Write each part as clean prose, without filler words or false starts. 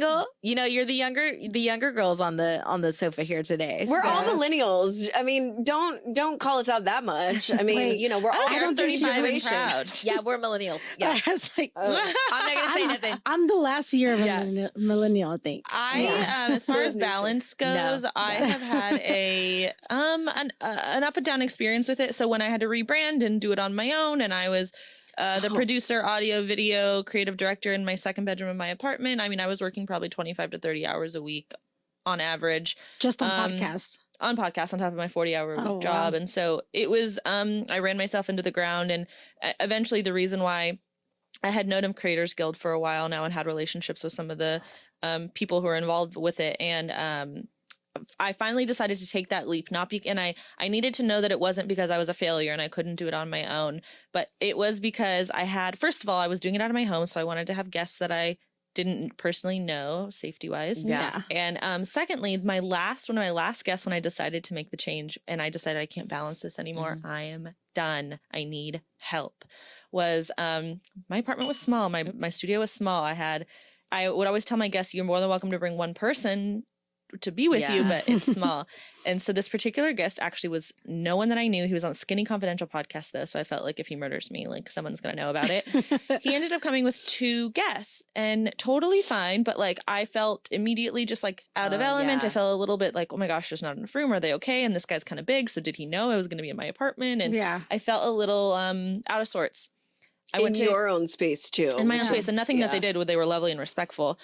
single? You know, you're the younger girls on the sofa here today. We're all millennials. I mean, don't call us out that much. I mean, you know, we're all 35 and proud. Yeah, we're millennials. Yeah. I was like, I'm not gonna say nothing. I'm the last year of a millennial, I think. As far as balance goes, I have had an up and down experience with it. So when I had to rebrand and do it on my own, and I was the producer, audio, video, creative director in my second bedroom of my apartment. I mean, I was working probably 25 to 30 hours a week on average. Just on podcasts? On podcasts on top of my 40-hour week job. Wow. And so it was, I ran myself into the ground. And eventually the reason why I had known of Creators Guild for a while now and had relationships with some of the people who are involved with it. And I finally decided to take that leap, and I needed to know that it wasn't because I was a failure and I couldn't do it on my own, but it was because first of all, I was doing it out of my home. So I wanted to have guests that I didn't personally know, safety wise. Yeah. And secondly, one of my last guests, when I decided to make the change and I decided I can't balance this anymore, I am done, I need help, was my apartment was small. My studio was small. I would always tell my guests, you're more than welcome to bring one person to be with you, but it's small. And so this particular guest actually was no one that I knew. He was on Skinny Confidential podcast though. So I felt like if he murders me, like someone's going to know about it. He ended up coming with 2 guests and totally fine. But like, I felt immediately just like out of element. I felt a little bit like, oh my gosh, there's not enough room. Are they okay? And this guy's kind of big. So did he know I was going to be in my apartment? And I felt a little out of sorts. I went to your own space too. In my own space. And nothing that they did, they were lovely and respectful.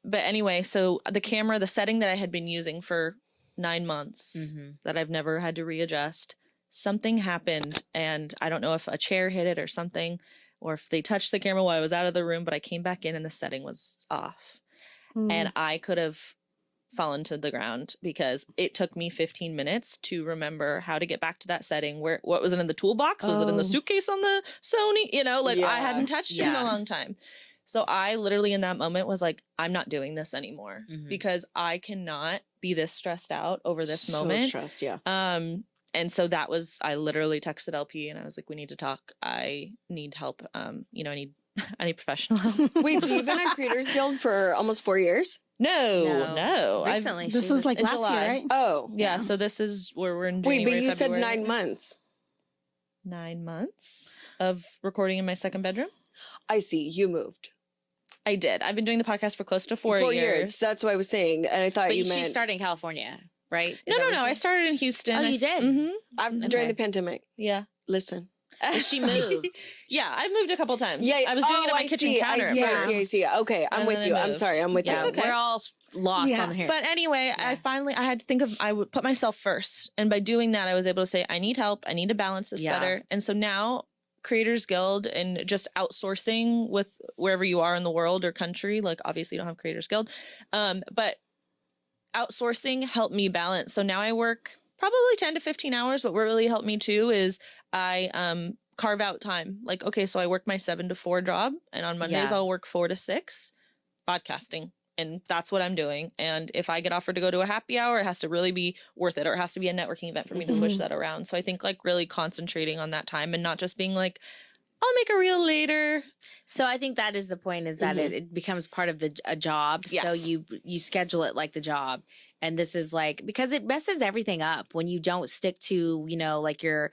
But anyway, so the setting that I had been using for 9 months that I've never had to readjust, something happened. And I don't know if a chair hit it or something, or if they touched the camera while I was out of the room, but I came back in and the setting was off. And I could have fallen to the ground because it took me 15 minutes to remember how to get back to that setting. What was it in the toolbox? Was it in the suitcase on the Sony? You know, I hadn't touched it in a long time. So I literally in that moment was like, I'm not doing this anymore because I cannot be this stressed out over this moment. Stressed, and so I literally texted LP and I was like, we need to talk. I need help. I need professional help. Wait, so you've been at Creators Guild for almost 4 years? No. Recently. This was like last year, right? Oh. Yeah. So this is where we're in January, Wait, but you February. said 9 months. 9 months of recording in my second bedroom. I see. You moved. I did. I've been doing the podcast for close to 4 years. That's what I was saying. And I thought but you meant... she started in California, right? No. I started in Houston. Oh, you did? During the pandemic. Yeah. Listen. She moved. Yeah, I've moved a couple times. Yeah, I was doing it at my kitchen counter. I see. Okay, I'm with you. I'm sorry. I'm with you. Okay. We're all lost on here. But anyway, I had to think I would put myself first. And by doing that, I was able to say, I need help. I need to balance this better. And so now Creators Guild and just outsourcing with wherever you are in the world or country, like obviously you don't have Creators Guild, but outsourcing helped me balance. So now I work probably 10 to 15 hours, but what really helped me too is I carve out time. Like, okay, so I work my 7 to 4 job and on Mondays I'll work 4 to 6 podcasting. And that's what I'm doing. And if I get offered to go to a happy hour, it has to really be worth it, or it has to be a networking event for me to switch that around. So I think like really concentrating on that time and not just being like, I'll make a reel later. So I think that is the point, is that it becomes part of a job. Yeah. So you schedule it like the job. And this is like, because it messes everything up when you don't stick to, like your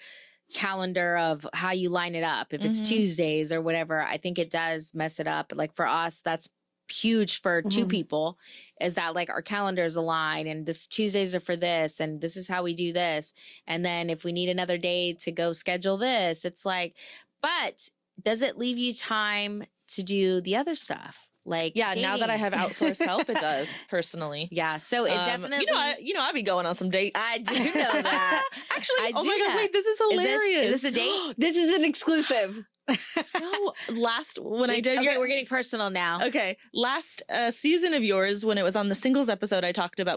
calendar of how you line it up. If it's Tuesdays or whatever, I think it does mess it up. Like for us, that's huge for 2 people, is that like our calendars align and this Tuesdays are for this and this is how we do this. And then if we need another day to go schedule this, it's like, but does it leave you time to do the other stuff? Like, dating? Now that I have outsourced help, it does personally. Yeah. So it definitely, I'll be going on some dates. I do know that. Actually, oh my God, wait, this is hilarious. Is this a date? This is an exclusive. No, I did. Okay, we're getting personal now. Okay, last season of yours, when it was on the singles episode, we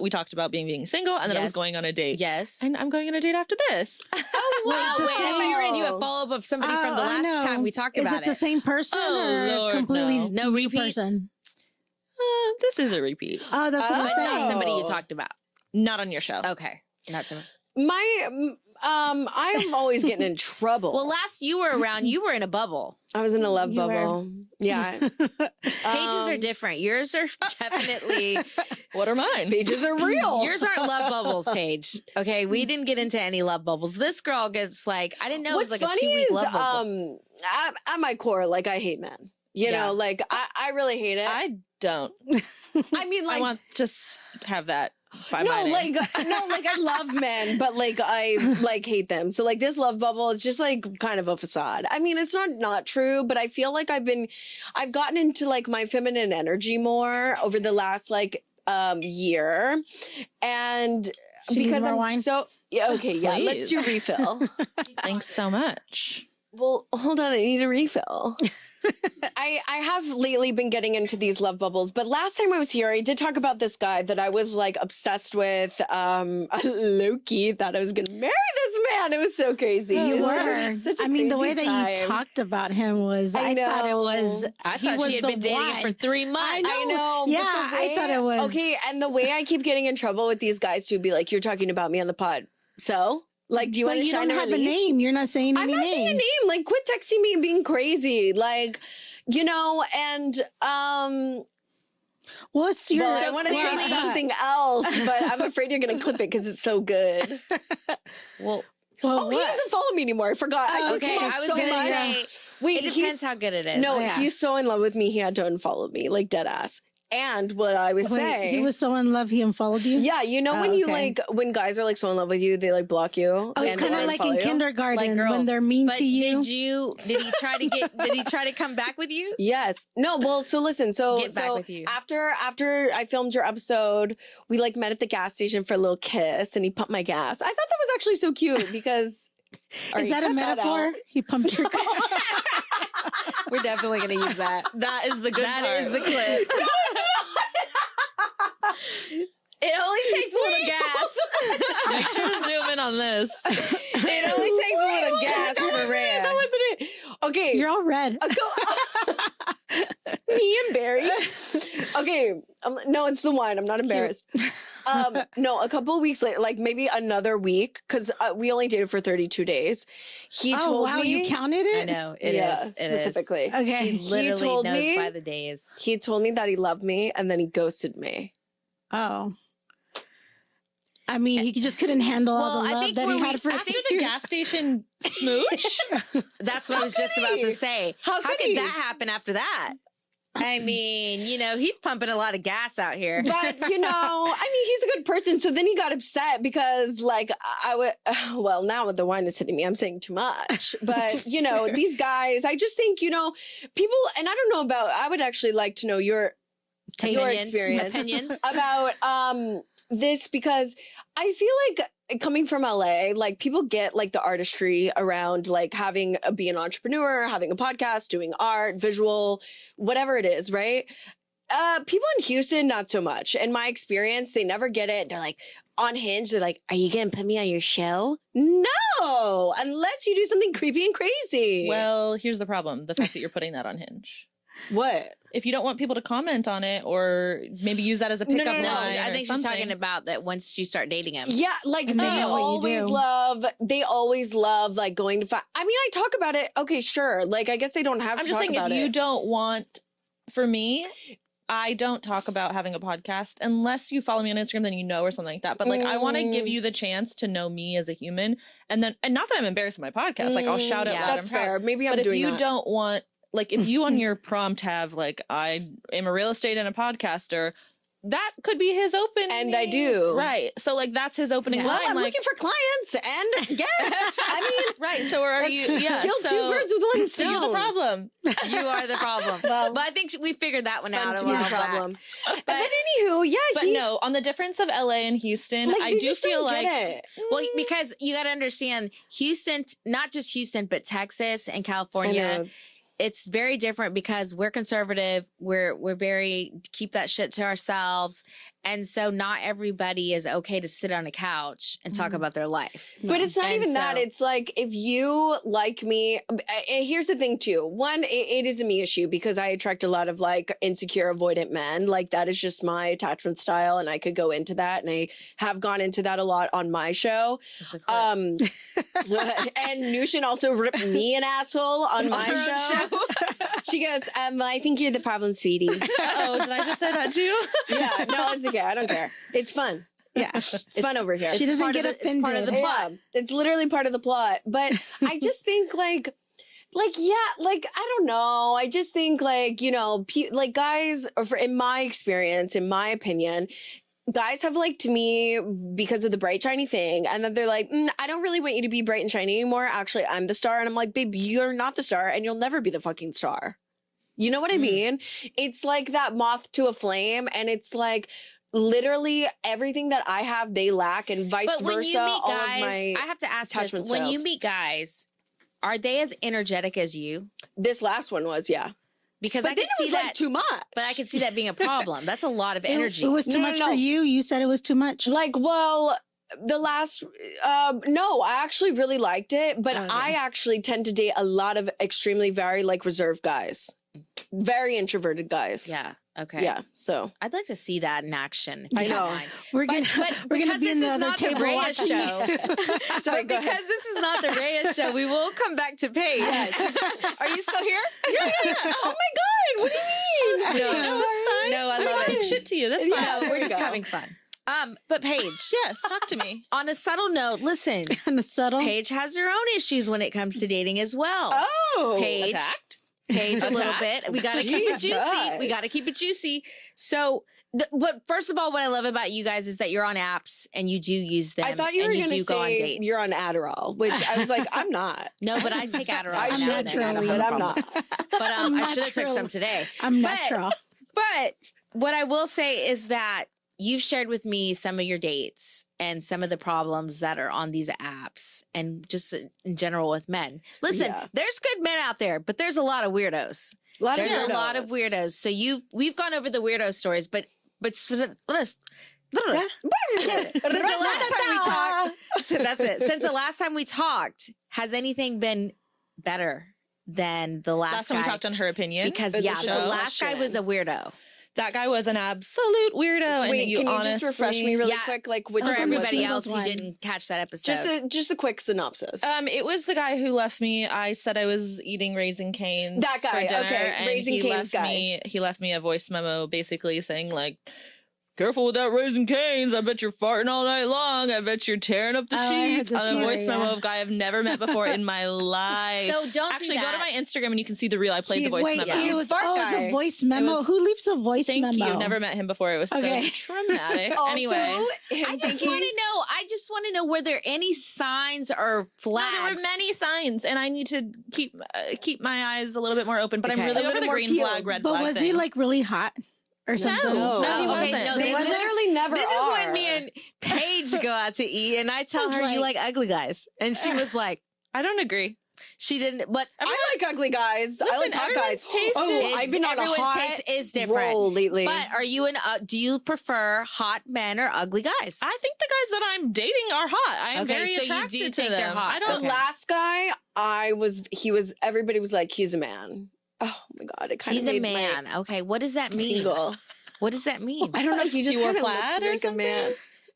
talked about being single, and then I was going on a date. Yes, and I'm going on a date after this. Oh wow! Wait, I thought you were gonna do a follow up of somebody from the last time we talked about it. Is it the same person or Lord, completely no repeats? Person? This is a repeat. Oh, that's what I'm saying. Not somebody you talked about. Not on your show. Okay, not somebody. I'm always getting in trouble. Well, last you were around, you were in a bubble. I was in a love bubble. Yeah. Pages are different. Yours are definitely. What are mine? Pages are real. Yours aren't love bubbles, Paige. Okay, we didn't get into any love bubbles. This girl gets like, I didn't know What's it was like funny a 2-week is, love bubble. at my core, like I hate men. You know, like I really hate it. I don't. I mean, like I want to have that. By no, my name. like I love men, but like I like hate them. So like this love bubble is just like kind of a facade. I mean, it's not true, but I feel like I've gotten into like my feminine energy more over the last like year, and because I'm wine? so okay, yeah, let's do refill. Thanks so much. Well, hold on, I need a refill. I have lately been getting into these love bubbles, but last time I was here, I did talk about this guy that I was like obsessed with. Low-key thought I was going to marry this man. It was so crazy. You were. I mean, the way that you talked about him was, I thought it was. I thought she had been dating him for 3 months. I know. Yeah, I thought it was. Okay, and the way I keep getting in trouble with these guys to be like, you're talking about me on the pod. So? Like, do you want to shine a don't have relief? a name. You're not saying any I'm not saying a name. Like, quit texting me and being crazy. Like, you know, and what's your? I want to say something else, but I'm afraid you're going to clip it because it's so good. Well, he doesn't follow me anymore. I forgot. okay, I was going to say, wait, it depends how good it is. No, he's so in love with me, he had to unfollow me, like dead ass. And what I was saying, he was so in love, he unfollowed you. Yeah, you know when you like when guys are like so in love with you, they like block you. Oh, it's kind of like in kindergarten like girls. when they're mean to you. Did he try to did he try to come back with you? Yes. No. Well, so listen. Get back with you. After I filmed your episode, we like met at the gas station for a little kiss, and he pumped my gas. I thought that was actually so cute because. Is that a metaphor? He pumped your gas. We're definitely going to use that. That is the good part. That is the clip. It only takes a little gas. Make sure to zoom in on this. It only takes a little gas for Raya. That wasn't it. Okay. You're all red. Me and Barry. Okay. No, it's the wine. I'm not embarrassed. No, a couple of weeks later, like maybe another week, because we only dated for 32 days. He told me. You counted it? I know. It is. Specifically. Okay. She literally told knows me- by the days. He told me that he loved me, and then he ghosted me. Oh. I mean, he just couldn't handle all the I love think that he had for After the gas station smooch, That's what I was just about to say. How could could he? that happen after that? I mean, you know, he's pumping a lot of gas out here. But, you know, I mean, he's a good person. So then he got upset because, like, I would, well, now with the wine is hitting me, I'm saying too much. But, you know, these guys, I just think, you know, people, and I don't know about, I would actually like to know your experience about this, because I feel like coming from LA, like people get like the artistry around like be an entrepreneur, having a podcast, doing art, visual, whatever it is, right? People in Houston, not so much. In my experience, they never get it. They're like on Hinge. They're like, "Are you gonna put me on your show?" No, unless you do something creepy and crazy. well, here's the problem: the fact that you're putting that on Hinge. What? If you don't want people to comment on it, or maybe use that as a pickup line, I or think she's something. talking about that once you start dating him. Yeah, like they always love like going to I mean, I talk about it. Okay, sure. Like I guess they don't have I'm to just talk saying, about if it. you don't want, for me, I don't talk about having a podcast unless you follow me on Instagram, then you know, or something like that. But like, I want to give you the chance to know me as a human, and not that I'm embarrassed in my podcast. Like I'll shout it loud. That's fair. Maybe I'm but doing if you that. don't want, like, if you on your prompt have like, I am a real estate and a podcaster, that could be his opening. And I do. Right. So like that's his opening Well, line. I'm like, looking for clients and guests. I mean, right. So are you? Yeah. kill two birds with one So stone. you're the problem. You are the problem. Well, but I think we figured that one out to a be while the back. problem. But then anywho, yeah, But no, on the difference of LA and Houston, like, I they do just feel don't like get it. Well, because you got to understand, Houston, not just Houston, but Texas and I California, know. it's very different because we're conservative. We're very keep that shit to ourselves, And so not everybody is okay to sit on a couch and talk about their life. But it's not even that. It's like, if you like me, and here's the thing too. One, it is a me issue because I attract a lot of like insecure, avoidant men. Like that is just my attachment style. And I could go into that. And I have gone into that a lot on my show. And Nushin also ripped me an asshole on my show. She goes, I think you're the problem, sweetie. Oh, did I just say that too? Yeah, no, it's okay. I don't care. It's fun. Yeah. It's fun over here. She doesn't get offended. It's part of the plot. Yeah, it's literally part of the plot. But I just think like, yeah, like, I don't know. I just think like, you know, like guys, in my experience, in my opinion, guys have liked me because of the bright, shiny thing. And then they're like, I don't really want you to be bright and shiny anymore. Actually, I'm the star. And I'm like, babe, you're not the star and you'll never be the fucking star. You know what I mean? It's like that moth to a flame. And it's like literally everything that I have, they lack, and vice versa. When you meet all guys, of my I have to ask this. attachment When you styles. meet guys, are they as energetic as you? This last one was, yeah. Because But I then could it see was that, like too much. but I could see that being a problem. That's a lot of energy. It was too much for you. You said it was too much. Like, well, the last, no, I actually really liked it, but I actually tend to date a lot of extremely very like reserved guys, very introverted guys. Yeah. Okay. Yeah. So I'd like to see that in action. If I you don't know. mind. We're But gonna because be in this the is other not the table Raya watching. show. sorry, But go because ahead. this is not the Raya show, we will come back to Paige. Are you still here? Yeah. Oh my God. What do you mean? No, Sorry. no, I I'm love talking it. shit to you. That's fine. No, there we're we just go. having fun. But Paige, Yes, talk to me. on a subtle note, listen, And the subtle. Paige has her own issues when it comes to dating as well. Oh. Paige. Attacked? Paige, a little Attacked? bit. We got to keep it juicy. Jesus. We got to keep it juicy. So, but first of all, what I love about you guys is that you're on apps and you do use them. I thought you were and going to do go on say dates. you're on Adderall, which I was like, I'm not. No, but I take Adderall. I now should, and then. I don't naturally, have but a I'm problem. not. But I'm I should have took natural. some today. I'm But- natural. But what I will say is that you've shared with me some of your dates and some of the problems that are on these apps and just in general with men. Listen, Yeah. there's good men out there, but there's a lot of weirdos. There's a lot of weirdos. So we've gone over the weirdo stories, but since the last time we talked, so that's it. Since the last time we talked, has anything been better than the last Time guy? we talked on her opinion. Because Is yeah, it the a last guy was a weirdo. That guy was an absolute weirdo. Wait, and you can you honestly, just refresh me really Yeah. quick? Like, which For Those are one was everybody it? else who one. didn't catch that episode. Just a quick synopsis. It was the guy who left me. I said I was eating Raisin Canes. That guy, for dinner, okay, and Raisin he Canes left guy. He left me a voice memo, basically saying like, "Careful with that Raisin Canes. I bet you're farting all night long. I bet you're tearing up the Oh, I heard sheets." this On a story, voice memo yeah. of a guy I've never met before in my life. So don't Actually do go to that. my Instagram and you can see the reel. I played the voice Wait, memo. it was, Fart it's guy. a voice memo. was- Who leaves a voice Thank memo? you. Never met him before. It was Okay. so traumatic. Also, Anyway. I just want to know. I just want to know. Were there any signs or No, flags? there were many signs, and I need to keep my eyes a little bit more open. But Okay. I'm A really over little the more green flag, peeled. red But flag was thing. he like really hot or something? No. No, he Oh, okay, wasn't. no, They this is- literally never This is are. when me and Paige go out to eat, and I tell It's her you like- like ugly guys, and she was like, I don't agree. she didn't. But I like ugly guys. I like Listen, hot guys. everyone's taste Oh, I've been on a everyone's hot taste is different. roll lately. But are you do you prefer hot men or ugly guys? I think the guys that I'm dating are hot. I am Okay, very so you do attracted to think they're them. hot. I the don't. Okay. last guy, everybody was like, he's a man. Oh my God. It kind He's of a made man. Okay, what does that my mean? tingle. What does that mean? I don't know. He just wore kind of plaid looked or like a something? man.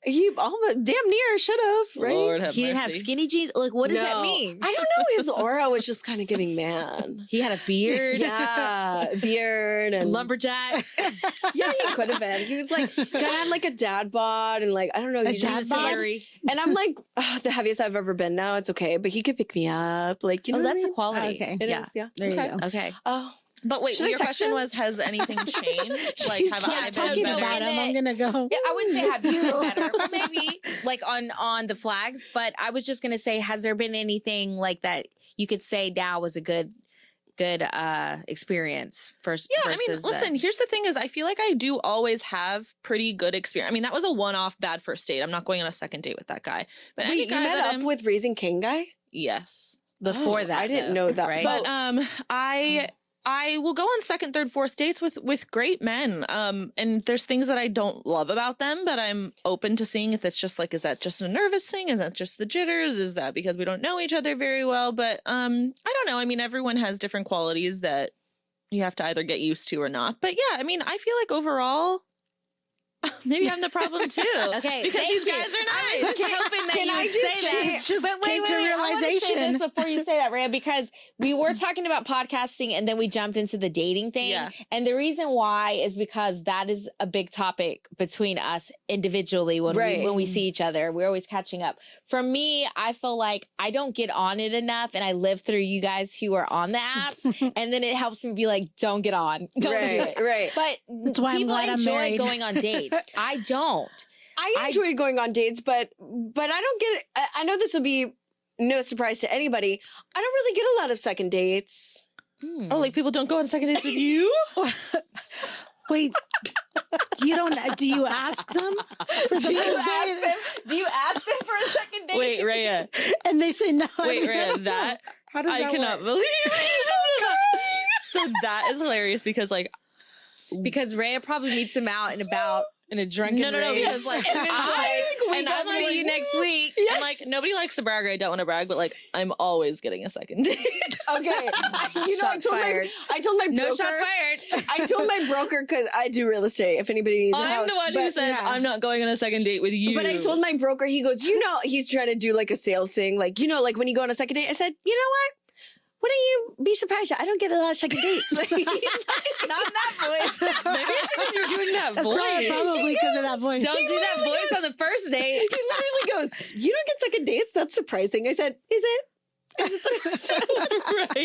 He almost damn near should have, right? Lord have He didn't have mercy. skinny jeans. Like, what does that No. mean? I don't know. His aura was just kind of giving man. He had a beard. Yeah, beard and Lumberjack. Yeah, he could have been. He was like, kind of had like a dad bod and like I don't know. A He just dad was bod? like, Scary. and I'm like, oh, the heaviest I've ever been. Now it's okay, but he could pick me up. Like, you know, Oh, what I that's a mean? quality. Okay. It yeah. is, yeah. There Okay. you go. Okay. Oh, But wait, Should I your text question him? was, has anything changed? Like, have Yeah, I talking been about better? About him, I'm gonna go. Yeah, I wouldn't say have you been better. Well, maybe like on the flags, but I was just gonna say, has there been anything like that you could say now was a good experience first? Yeah, I mean, listen, here's the thing is I feel like I do always have pretty good experience. I mean, that was a one-off bad first date. I'm not going on a second date with that guy. But any wait, you guy met that up I'm- with Raising King guy? Yes. before Oh, that, I didn't though, know that. right? But I I will go on second, third, fourth dates with great men. And there's things that I don't love about them, but I'm open to seeing if it's just like, is that just a nervous thing? Is that just the jitters? Is that because we don't know each other very well? But I don't know. I mean, everyone has different qualities that you have to either get used to or not. But yeah, I mean, I feel like overall, maybe I'm the problem too. Okay, because these guys are nice. I was hoping that you would say that. Just But came to I want to say realization. this before you say that, Raya, because we were talking about podcasting and then we jumped into the dating thing. Yeah. And the reason why is because that is a big topic between us individually when we see each other. We're always catching up. For me, I feel like I don't get on it enough, and I live through you guys who are on the apps, and then it helps me be like, don't get on. Don't do it. Right. But That's why I'm people glad I'm enjoy married. going on dates. I don't. I enjoy going on dates, but I don't get it. I know this will be no surprise to anybody. I don't really get a lot of second dates. Oh, like people don't go on second dates with you? Wait, you don't? Do you ask them for the first date? Do you ask them for a second date? Wait, Raya. And they say no. Wait, Raya, that How does I that cannot work? believe it. So that is hilarious because like Because Raya probably meets him out and about in a drunken no, rage. because like and I'll see you next week. And like nobody likes to brag or I don't want to brag, but like I'm always getting a second date. Okay, Shots fired. I told my broker. No shots fired. I told my broker because I do real estate. If anybody needs a house, I'm the one who says I'm not going on a second date with you. But I told my broker, he goes, he's trying to do like a sales thing, like like when you go on a second date. I said, you know what? Wouldn't you be surprised? I don't get a lot of second dates. He's like, not that voice. maybe it's because you're doing that That's voice. probably because of that voice. Don't do that voice on the first date. He literally goes, you don't get second dates? That's surprising. I said, is it? Is it surprising?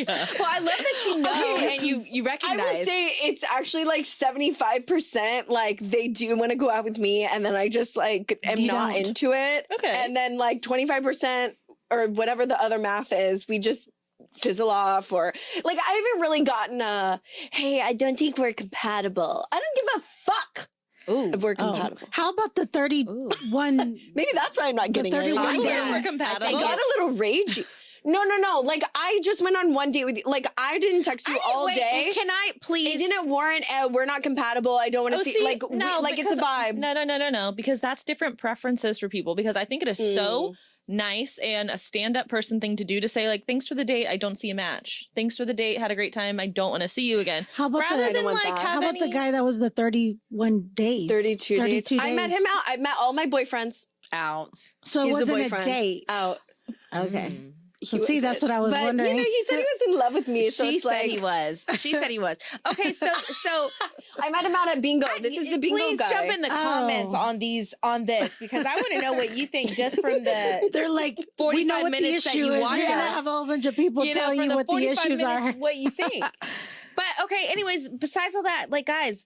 Raya. Well, I love that you know and you I recognize. would say it's actually like 75%. Like they do want to go out with me, and then I just like am You not don't. into it. Okay. And then like 25% or whatever the other math is, we just fizzle off. Or like I haven't really gotten a, hey, I don't think we're compatible. I don't give a fuck Ooh. if we're Oh. compatible. How about the 31? Maybe that's why I'm not getting 31 anyone. days. We're I compatible. got a little ragey. No. Like I just went on one date with you. Like I didn't text you all day. Can I please? It didn't warrant. We're not compatible. I don't want to see. Like like it's a vibe. No, because that's different preferences for people. Because I think it is so nice and a stand-up person thing to do to say like, thanks for the date, I don't see a match. Thanks for the date, had a great time, I don't want to see you again. How about Rather the, than like how have about the any- guy that was the 31 days? 32 days. 32 I met him out. I met all my boyfriends out. So it He's a wasn't a, boyfriend. date. out. Okay. He So see, that's what I was but, wondering. he said he was in love with me. So She it's said like, he was. She said he was. Okay, so I met him out at bingo. This is the bingo please guy. jump in the comments Oh. on this because I want to know what you think just from the They're like, 45 we know what the minutes that issue you is. watch You're gonna us. have a whole bunch of people telling from you what the 45 issues minutes, are. what you think. But okay, anyways, besides all that, like guys,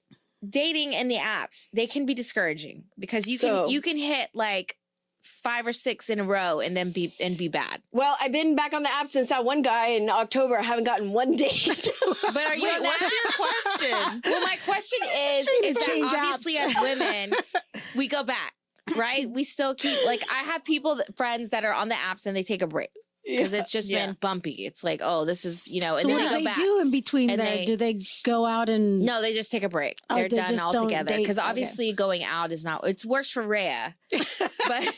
dating and the apps, they can be discouraging because you can hit like 5 or 6 in a row and then be bad. Well, I've been back on the app since that one guy in October. I haven't gotten one date. But are you on What's that? your question? Well, my question is that change obviously as women, we go back, right? We still keep like I have friends that are on the apps and they take a break because it's just been bumpy. It's like, oh, this is and So then what they do go they back. do in between And there? they- Do they go out and No, they just take a break. Oh, They're they done just don't altogether date. because Okay. obviously going out is not. It works for Rhea, but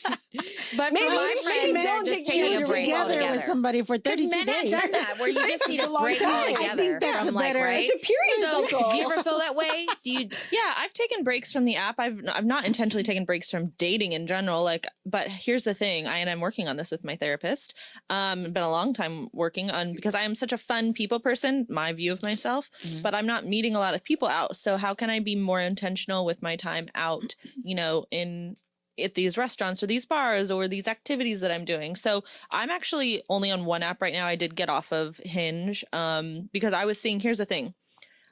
Maybe for my we friends, should they're don't just take taking years a break together altogether. with somebody for Because 32 men days? have done that where you just need a long break time. I altogether think that's from a like better- right. It's a period So cycle. do you ever feel that way? Do you? Yeah, I've taken breaks from the app. I've not intentionally taken breaks from dating in general. Like, but here's the thing, I'm working on this with my therapist. Been a long time working on because I am such a fun people person, my view of myself, but I'm not meeting a lot of people out. So how can I be more intentional with my time out, at these restaurants or these bars or these activities that I'm doing? So I'm actually only on one app right now. I did get off of Hinge because I was seeing, here's the thing.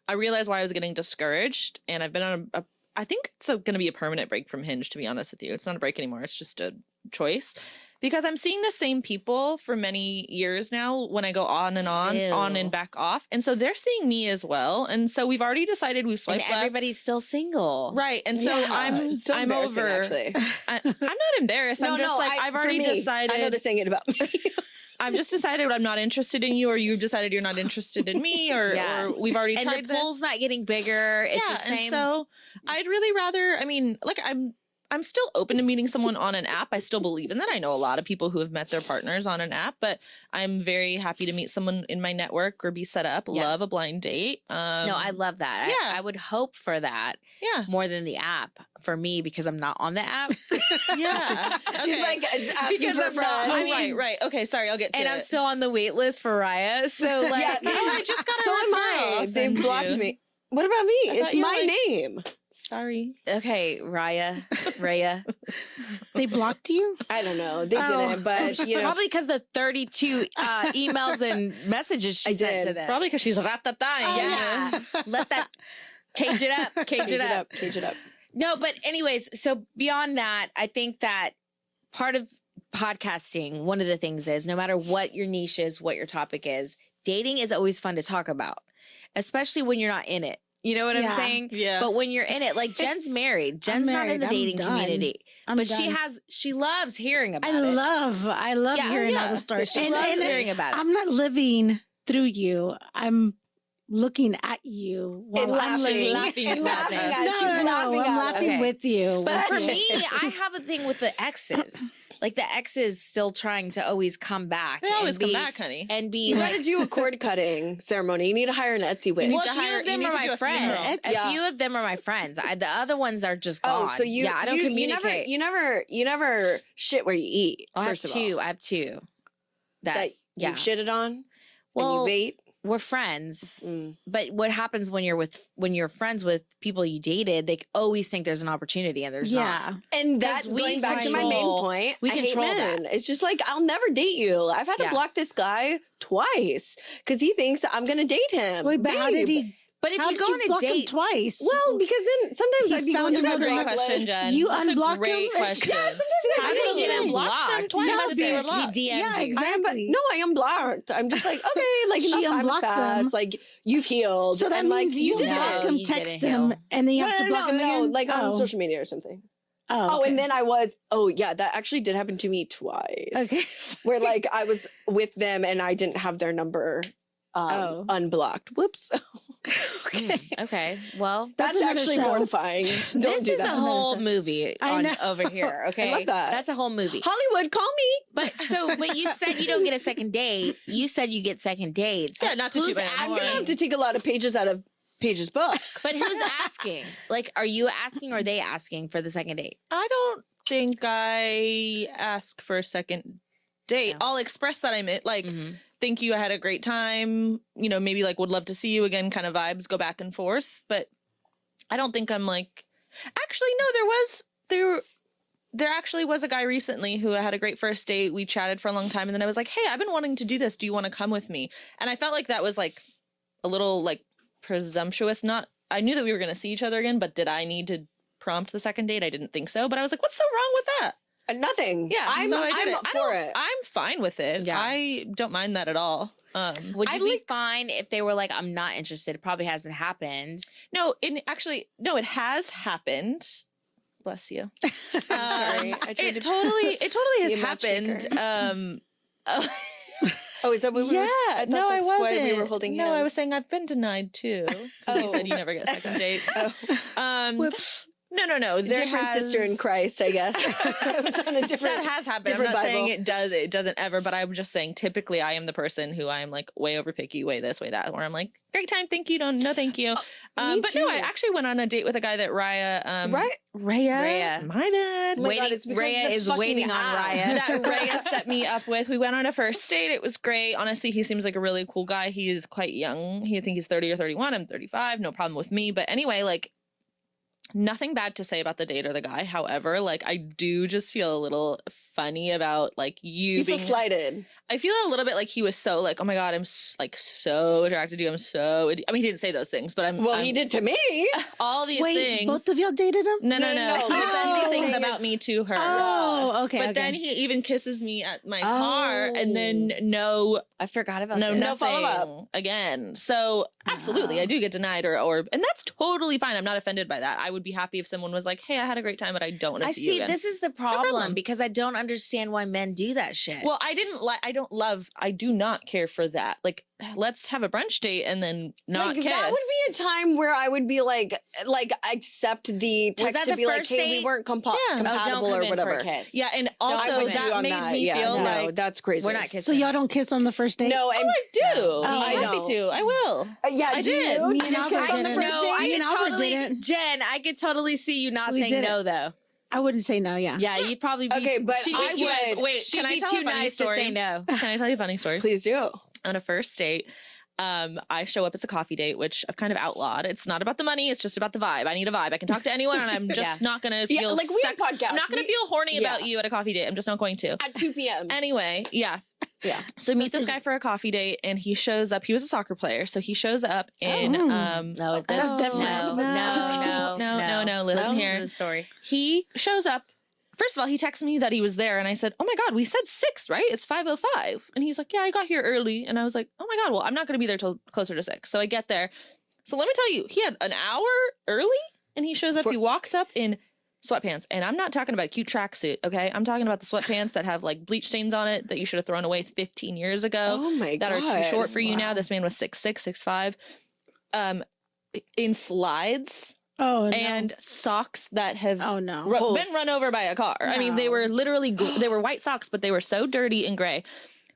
I realized why I was getting discouraged, and I've been on I think it's going to be a permanent break from Hinge, to be honest with you. It's not a break anymore. It's just a choice because I'm seeing the same people for many years now when I go on and on and back off. And so they're seeing me as well. And so we've already decided we've swiped And left. everybody's still single, Right. And so I'm embarrassing, over. Actually. I'm not embarrassed. I'm just like, I've for already me, decided. I know they're saying it about me. I've just decided I'm not interested in you, or you've decided you're not interested in me, or we've already tried and the pool's not getting bigger. It's the same. And so I'd really rather, I mean, like I'm still open to meeting someone on an app. I still believe in that. I know a lot of people who have met their partners on an app, but I'm very happy to meet someone in my network or be set up. Yeah. Love a blind date. No, I love that. Yeah. I would hope for that. Yeah. More than the app for me, because I'm not on the app. Yeah. She's like, because I'm not. I mean, right. Okay. Sorry. I'll get to it. And I'm still on the wait list for Raya. So like, I just got so am I. They blocked me. What about me? It's my name. Sorry. Okay, Raya. They blocked you? I don't know. They didn't, but you know. Probably because the 32 emails and messages she sent to them. Probably because she's ratata. Yeah. Let that cage it up. Cage it up. Cage it up. No, but anyways, so beyond that, I think that part of podcasting, one of the things is no matter what your niche is, what your topic is, dating is always fun to talk about, especially when you're not in it. You know what I'm saying? Yeah. But when you're in it, like Jen's married. Jen's not in the dating community. But she loves hearing about it. I love hearing all the stories. She loves hearing about it. I'm not living through you. I'm looking at you while I'm living. Laughing. I'm laughing with you. But for me, I have a thing with the exes. Like the exes still trying to always come back. They always come back, honey. And be you like, gotta do a cord cutting ceremony. You need to hire an Etsy witch. well, a few of them are my friends. A few of them are my friends. The other ones are just gone. Oh, so I don't communicate. You never shit where you eat. I have two. That you've shitted on. Well, and you bait. We're friends, but what happens when you're friends with people you dated? They always think there's an opportunity, and there's not. And that's going back to my main point. We control that. It's just like I'll never date you. I've had to block this guy twice because he thinks that I'm going to date him. Wait, but how did he? But if you go on a date twice, well, because then sometimes I'd be going to a great question, Jen. You unblocked great him. Question. Yeah, how did you get unblocked? Twice they were blocked. We DM'd Yeah, you. exactly. No, I unblocked. I'm just like, okay, like she unblocks him. Like you've healed. So that and means you did block it. him, text him, and then you have to block him again. Like on social media or something. Oh, and then that actually did happen to me twice. Okay. Where like I was with them and I didn't have their number unblocked. Whoops. Okay. Well, that's actually mortifying. This is a whole movie over here. Okay. I love that. That's a whole movie. Hollywood, call me. But you said you don't get a second date. You said you get second dates. Yeah, not to who's shoot I'm gonna have to take a lot of pages out of Paige's book. But who's asking? Like, are you asking or are they asking for the second date? I don't think I ask for a second date. No. I'll express that I'm like, thank you, I had a great time. You know, maybe like would love to see you again kind of vibes, go back and forth. But I don't think I'm like, actually, no, there actually was a guy recently who had a great first date. We chatted for a long time. And then I was like, hey, I've been wanting to do this. Do you want to come with me? And I felt like that was like a little like presumptuous. I knew that we were going to see each other again, but did I need to prompt the second date? I didn't think so. But I was like, what's so wrong with that? Nothing. Yeah, I'm for it. I'm fine with it. Yeah. I don't mind that at all. Would you be fine if they were like, I'm not interested? It probably hasn't happened. No, it has happened. Bless you. Sorry. It totally has happened. Is that what we were? Yeah. No, I wasn't. Why we were holding hands. No, I was saying I've been denied too. You said you never get second dates. Whoops. No. Different sister in Christ, I guess. I was on a different. That has happened. I'm not saying it does. It doesn't ever. But I'm just saying, typically, I am the person who I am like way over picky, way this, way that. Where I'm like, great time, thank you, no, thank you. But too. no, I actually went on a date with a guy that Raya. Raya. My bad. Raya is waiting on Raya. That Raya set me up with. We went on a first date. It was great. Honestly, he seems like a really cool guy. He is quite young. I think he's 30 or 31. I'm 35. No problem with me. But anyway, like. Nothing bad to say about the date or the guy. However, like I do just feel a little funny about like you being feel slighted. I feel a little bit like he was so like, oh my God, I'm like so attracted to you. I mean, he didn't say those things, but he did to me. All these things. Both of y'all dated him? No. He said these things about me to her. Oh, okay. But then he even kisses me at my car, and then I forgot about nothing no follow-up again. So absolutely, I do get denied, or and that's totally fine. I'm not offended by that. I would be happy if someone was like, hey, I had a great time, but I don't want to see you again. This is the problem because I don't understand why men do that shit. Well, I do not care for that. Like, let's have a brunch date and then not kiss. That would be a time where I would be like accept the text to be like, hey, we weren't compatible or whatever. Yeah, and also that made me feel like that's crazy. We're not kissing. So y'all don't kiss on the first date? No, I do. I'm happy to. I will. I did. Me and Albert on the didn't. first date? Me and Albert didn't. Jen, I could totally see you not We saying didn't. no though. I wouldn't say no, yeah. Yeah, you'd probably be Okay, but she'd I be too, would. Wait, she'd can I be tell too a funny nice story? to say no. Can I tell you a funny story? Please do. On a first date, I show up. It's a coffee date, which I've kind of outlawed. It's not about the money. It's just about the vibe. I need a vibe. I can talk to anyone, and I'm just not going to feel like we have podcasts. I'm not going to feel horny about you at a coffee date. I'm just not going to. At 2 p.m. Anyway, yeah. Yeah. So I meet this guy for a coffee date, and he shows up. He was a soccer player, so he shows up in. No, That's different. No. Listen here. To the story. He shows up. First of all, he texted me that he was there, and I said, "Oh my God, we said 6, right? It's 5:05." And he's like, "Yeah, I got here early." And I was like, "Oh my God, well, I'm not going to be there till closer to 6." So I get there. So let me tell you, he had an hour early, and he shows up. He walks up in sweatpants, and I'm not talking about a cute tracksuit, okay? I'm talking about the sweatpants that have like bleach stains on it that you should have thrown away 15 years ago. Oh my that God. are too short for you now. This man was 6'6", 6'5", in slides. Oh, no. And socks that have been run over by a car. I mean, they were literally they were white socks, but they were so dirty and gray.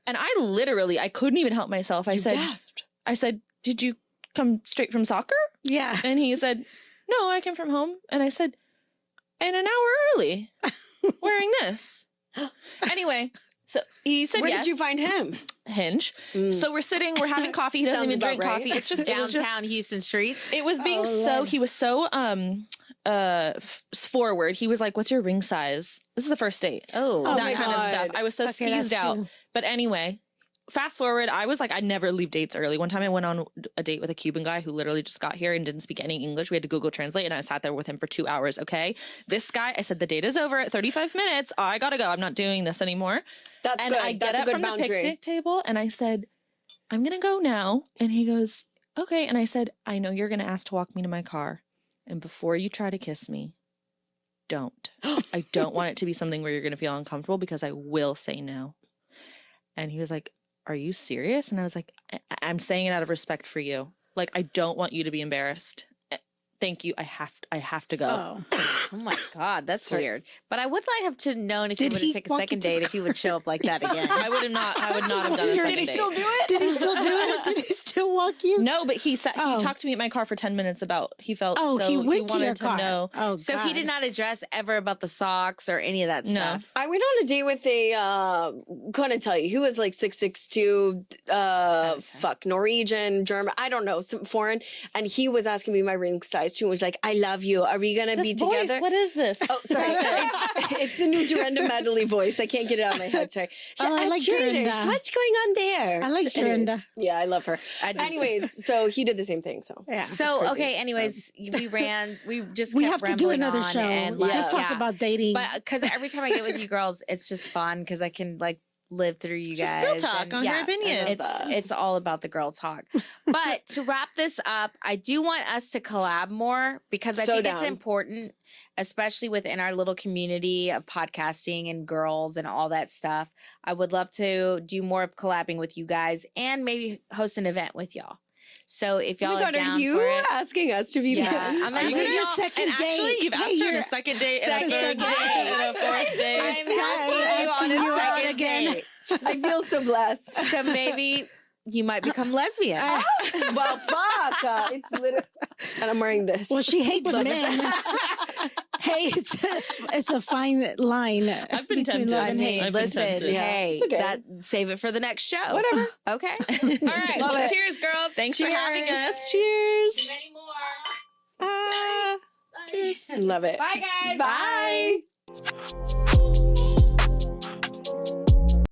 And I couldn't even help myself. I said, "Did you come straight from soccer?" Yeah. And he said, "No, I came from home." And I said, "And an hour early, wearing this." Anyway, so he said, Where yes. did you find him? Hinge. So we're having coffee. He doesn't even drink coffee. It's just downtown Houston streets. It was being he was so forward. He was like, "What's your ring size?" This is the first date. Oh, that kind of stuff. I was so skeezed out. too. But anyway, fast forward, I was like, I never leave dates early. One time I went on a date with a Cuban guy who literally just got here and didn't speak any English. We had to Google Translate, and I sat there with him for 2 hours, okay? This guy, I said, the date is over at 35 minutes. I gotta go. I'm not doing this anymore. That's and good. I That's get a up good from boundary. the picnic table, and I said, I'm gonna go now. And he goes, okay. And I said, I know you're gonna ask to walk me to my car. And before you try to kiss me, don't. I don't want it to be something where you're gonna feel uncomfortable because I will say no. And he was like, are you serious? And I was like, I'm saying it out of respect for you. Like, I don't want you to be embarrassed. Thank you. I have to go. Oh my God, that's weird. But I would have to known if you would take a second date, if he would show up like that again. I would not have done a second date. Did he still do it? Did he still do it? Did he still walk you? No, but he talked to me at my car for 10 minutes about he felt he went to your wanted car. to know. Oh, So God. he did not address ever about the socks or any of that stuff. I went on a date with couldn't tell you. He was like 6'2", Norwegian, German, I don't know, some foreign. And he was asking me my ring size too. And was like, I love you. Are we going to be voice, together? what is this? Oh, sorry. it's the new Dorinda Medley voice. I can't get it out of my head. Sorry. I like Traders, Dorinda. what's going on there? I like Dorinda. Yeah, I love her. Anyways, so he did the same thing. So Yeah. So, okay, anyways, we just We kept have to do rambling another on show. and, Just talk about dating. But because every time I get with you girls, it's just fun because I can live through you Just guys. girl talk and, on her opinion. It's all about the girl talk. But to wrap this up, I do want us to collab more because I think it's important, especially within our little community of podcasting and girls and all that stuff. I would love to do more of collabing with you guys and maybe host an event with y'all. So if y'all are down are you for it, asking us to be? yeah, I'm This is your second and date. actually, you've asked her on a second date, and a third date, and a fourth date. I'm asking you on a second date. I feel so blessed. So maybe you might become lesbian. Well, fuck. It's literally, and I'm wearing this. Well, she hates men. Hey, it's a fine line. I've been between tempted. love I and mean, hate. I've been Listen, tempted. hey, It's okay. that save it for the next show. Whatever. Okay. All right. Love Well, it. cheers, girls. Thanks for having us. Cheers. Many more. Love it. Bye, guys. Bye.